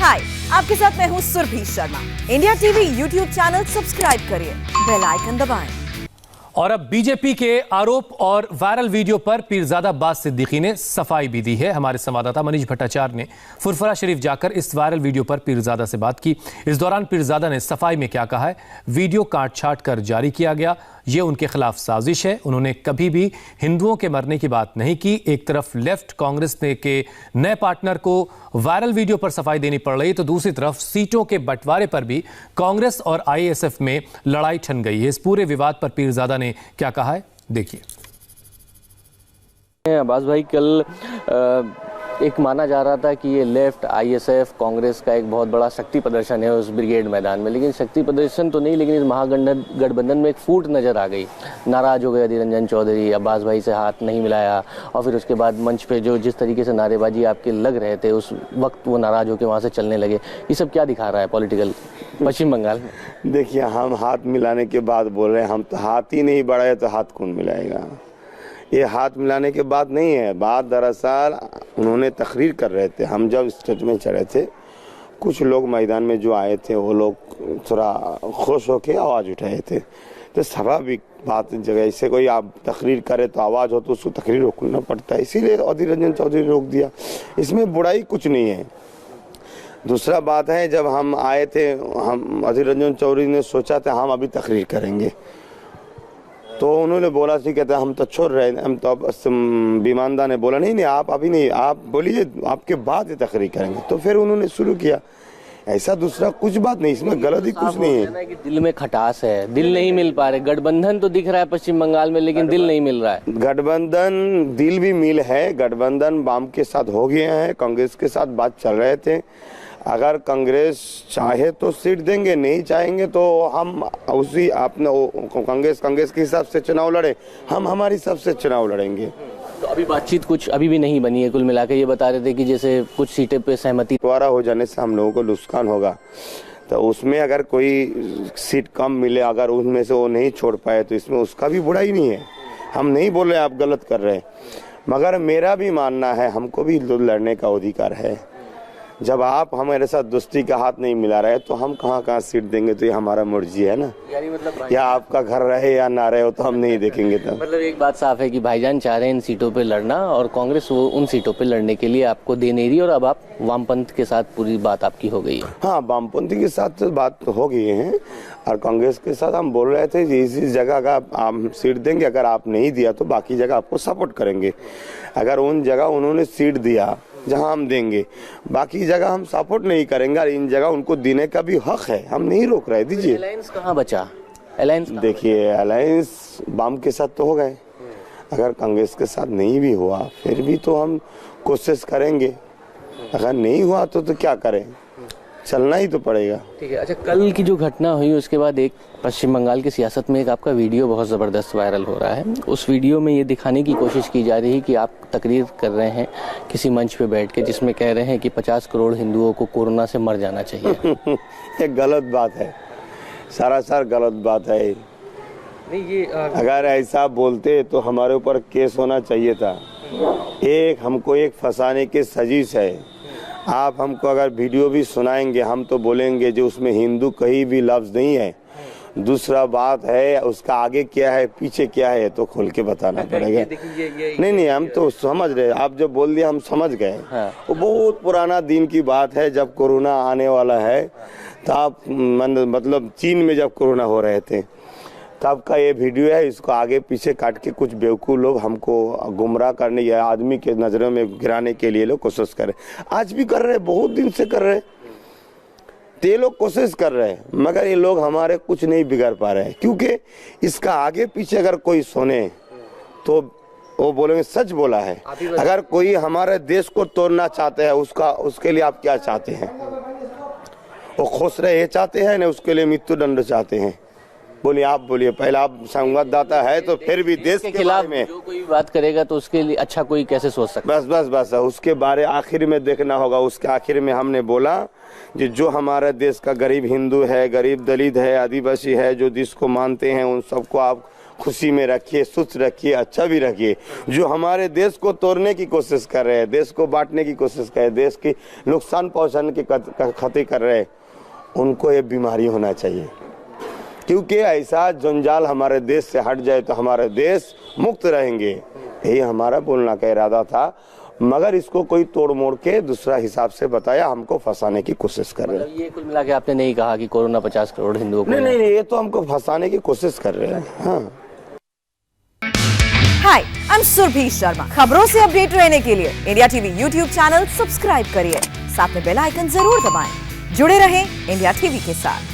हाय, आपके साथ मैं हूँ Surabhi Sharma. India TV YouTube channel subscribe करिए, बेल आइकन दबाएं। और अब बीजेपी के आरोप और वायरल वीडियो पर पीरजादा अब्बास सिद्दीकी ने सफाई भी दी है। हमारे संवाददाता मनीष भट्टाचार्य ने फुरफुरा शरीफ जाकर इस वायरल वीडियो पर पीरजादा से बात की। इस दौरान पीरजादा ने सफाई में क्या कहा है, वीडियो काट छाट कर जारी किया गया, ये उनके खिलाफ साजिश है। उन्होंने कभी भी हिंदुओं के मरने की बात नहीं की। एक तरफ लेफ्ट कांग्रेस के नए पार्टनर को वायरल वीडियो पर सफाई देनी पड़ रही, तो दूसरी तरफ सीटों के बंटवारे पर भी कांग्रेस और आईएसएफ में लड़ाई छिड़ गई है। इस पूरे विवाद पर पीरजादा ने क्या कहा है, देखिए। अब्बास भाई, कल एक माना जा रहा था कि ये लेफ्ट आईएसएफ कांग्रेस का एक बहुत बड़ा शक्ति प्रदर्शन है उस ब्रिगेड मैदान में, लेकिन शक्ति प्रदर्शन तो नहीं, लेकिन इस महागठबंधन में एक फूट नजर आ गई। नाराज हो गए अधीर रंजन चौधरी, अब्बास भाई से हाथ नहीं मिलाया, और फिर उसके बाद मंच पे जो जिस तरीके से नारेबाजी आपके लग रहे थे उस वक्त वो नाराज होकर वहाँ से चलने लगे। ये सब क्या दिखा रहा है पॉलिटिकल पश्चिम बंगाल में? देखिए, हम हाथ मिलाने के बाद बोल रहे हैं, हम तो हाथ ही नहीं बढ़ाए तो हाथ कौन मिलाएगा। ये हाथ मिलाने के बाद नहीं है, बात दरअसल उन्होंने तकरीर कर रहे थे। हम जब स्टेज में चढ़े थे, कुछ लोग मैदान में जो आए थे वो लोग थोड़ा खुश होकर आवाज़ उठाए थे। तो स्वाभाविक बात, जगह ऐसे कोई आप तकरीर करे तो आवाज़ हो तो उसको तकरीर रोकना पड़ता है, इसीलिए अधीर रंजन चौधरी ने रोक दिया। इसमें बुराई कुछ नहीं है। दूसरा बात है, जब हम आए थे, हम अधीर रंजन चौधरी ने सोचा था हम अभी तकरीर करेंगे, तो उन्होंने बोला थी, कहते हम तो छोड़ रहे हैं, हम तो अब विमानदा ने बोला नहीं आप अभी नहीं, आप बोलिए आपके बाद ये तकरीर करेंगे। तो फिर उन्होंने शुरू किया। ऐसा दूसरा कुछ बात नहीं, इसमें गलत ही कुछ नहीं है। कि दिल में खटास है, दिल नहीं मिल पा रहे। गठबंधन तो दिख रहा है पश्चिम बंगाल में, लेकिन दिल नहीं मिल रहा है। गठबंधन दिल भी मिल है। गठबंधन वाम के साथ हो गए हैं, कांग्रेस के साथ बात चल रहे थे। अगर कांग्रेस चाहे तो सीट देंगे, नहीं चाहेंगे तो हम उसी अपने कांग्रेस के हिसाब से चुनाव लड़े, हम हमारे हिसाब से चुनाव लड़ेंगे। तो अभी बातचीत कुछ अभी भी नहीं बनी है। कुल मिलाकर ये बता रहे थे कि जैसे कुछ सीटें पे सहमति बंटवारा हो जाने से हम लोगों को नुकसान होगा, तो उसमें अगर कोई सीट कम मिले, अगर उनमें से वो नहीं छोड़ पाए तो इसमें उसका भी बुराई नहीं है। हम नहीं बोल रहे आप गलत कर रहे हैं, मगर मेरा भी मानना है हमको भी लड़ने का अधिकार है। जब आप हमारे साथ दोस्ती का हाथ नहीं मिला रहे तो हम कहाँ सीट देंगे, तो ये हमारा मर्जी है ना। यानी मतलब या आपका घर रहे या ना रहे हो तो हम नहीं देखेंगे। तो मतलब एक बात साफ है कि भाईजान चाह रहे हैं इन सीटों पे लड़ना, और कांग्रेस वो उन सीटों पे लड़ने के लिए आपको दे नहीं रही, और अब आप वामपंथ के साथ पूरी बात आपकी हो गई है। हाँ, वामपंथी के साथ तो बात हो गई है, और कांग्रेस के साथ हम बोल रहे थे इस जगह का आप सीट देंगे, अगर आप नहीं दिया तो बाकी जगह आपको सपोर्ट करेंगे। अगर उन जगह उन्होंने सीट दिया जहां हम देंगे, बाकी जगह हम सपोर्ट नहीं करेंगे, और इन जगह उनको देने का भी हक है, हम नहीं रोक रहे। दीजिए, अलायंस कहाँ बचा? अलायंस देखिए, अलायंस वाम के साथ तो हो गए, अगर कांग्रेस के साथ नहीं भी हुआ फिर भी तो हम कोशिश करेंगे। अगर नहीं हुआ तो क्या करें, चलना ही तो पड़ेगा। ठीक है। अच्छा, कल की जो घटना हुई उसके बाद एक पश्चिम बंगाल की सियासत में एक आपका वीडियो बहुत ज़बरदस्त वायरल हो रहा है। उस वीडियो में ये दिखाने की कोशिश की जा रही है कि आप तकरीर कर रहे हैं किसी मंच पे बैठ के, जिसमें कह रहे हैं कि 50 करोड़ हिंदुओं को कोरोना से मर जाना चाहिए। ये गलत बात है, सरासर गलत बात है। नहीं, ये अगर ऐसा बोलते तो हमारे ऊपर केस होना चाहिए था। हमको एक फंसाने की साजिश है। आप हमको अगर वीडियो भी सुनाएंगे, हम तो बोलेंगे जो उसमें हिंदू कहीं भी लफ्ज नहीं है। दूसरा बात है उसका आगे क्या है पीछे क्या है तो खोल के बताना पड़ेगा। नहीं, हम तो समझ रहे, आप जो बोल दिया हम समझ गए। हाँ। वो बहुत पुराना दिन की बात है, जब कोरोना आने वाला है, तो आप मतलब चीन में जब कोरोना हो रहे थे तब का ये वीडियो है। इसको आगे पीछे काट के कुछ बेवकूफ़ लोग हमको गुमराह करने या आदमी के नज़रों में गिराने के लिए लोग कोशिश कर रहे, आज भी कर रहे, बहुत दिन से कर रहे। ये लोग कोशिश कर रहे हैं, मगर ये लोग हमारे कुछ नहीं बिगाड़ पा रहे हैं, क्योंकि इसका आगे पीछे अगर कोई सुने तो वो बोलेंगे सच बोला है। अगर कोई हमारे देश को तोड़ना चाहते हैं, उसके लिए आप क्या चाहते हैं? वो खुश रहे ये चाहते हैं ना, उसके लिए मृत्यु दंड चाहते हैं? बोलिए, आप बोलिए। पहले आप संवाददाता है तो फिर भी देश के खिलाफ में जो कोई बात करेगा तो उसके लिए अच्छा कोई कैसे सोच सकता है? बस उसके बारे आखिर में देखना होगा। उसके आखिर में हमने बोला जो हमारे देश का गरीब हिंदू है, गरीब दलित है, आदिवासी है, जो देश को मानते हैं, उन सबको आप खुशी में रखिए, सुस्त रखिए, अच्छा भी रखिए। जो हमारे देश को तोड़ने की कोशिश कर रहे हैं, देश को बांटने की कोशिश कर रहे हैं, देश की नुकसान पहुंचाने की खती कर रहे हैं, उनको ये बीमारी होना चाहिए। क्योंकि ऐसा जंजाल हमारे देश से हट जाए तो हमारे देश मुक्त रहेंगे, यही हमारा बोलना का इरादा था। मगर इसको कोई तोड़ मोड़ के दूसरा हिसाब से बताया, हमको फंसाने की कोशिश कर रहे हैं। ये कुल मिला के आपने नहीं कहा कि कोरोना 50 करोड़ हिंदुओं को नहीं, ये तो हमको फंसाने की कोशिश कर रहे हैं। हाँ। हाय, आई एम सुरभि शर्मा। खबरों से अपडेट रहने के लिए India TV YouTube channel subscribe करिए, साथ में बेल आइकन जरूर दबाएं। जुड़े रहें इंडिया टीवी के साथ।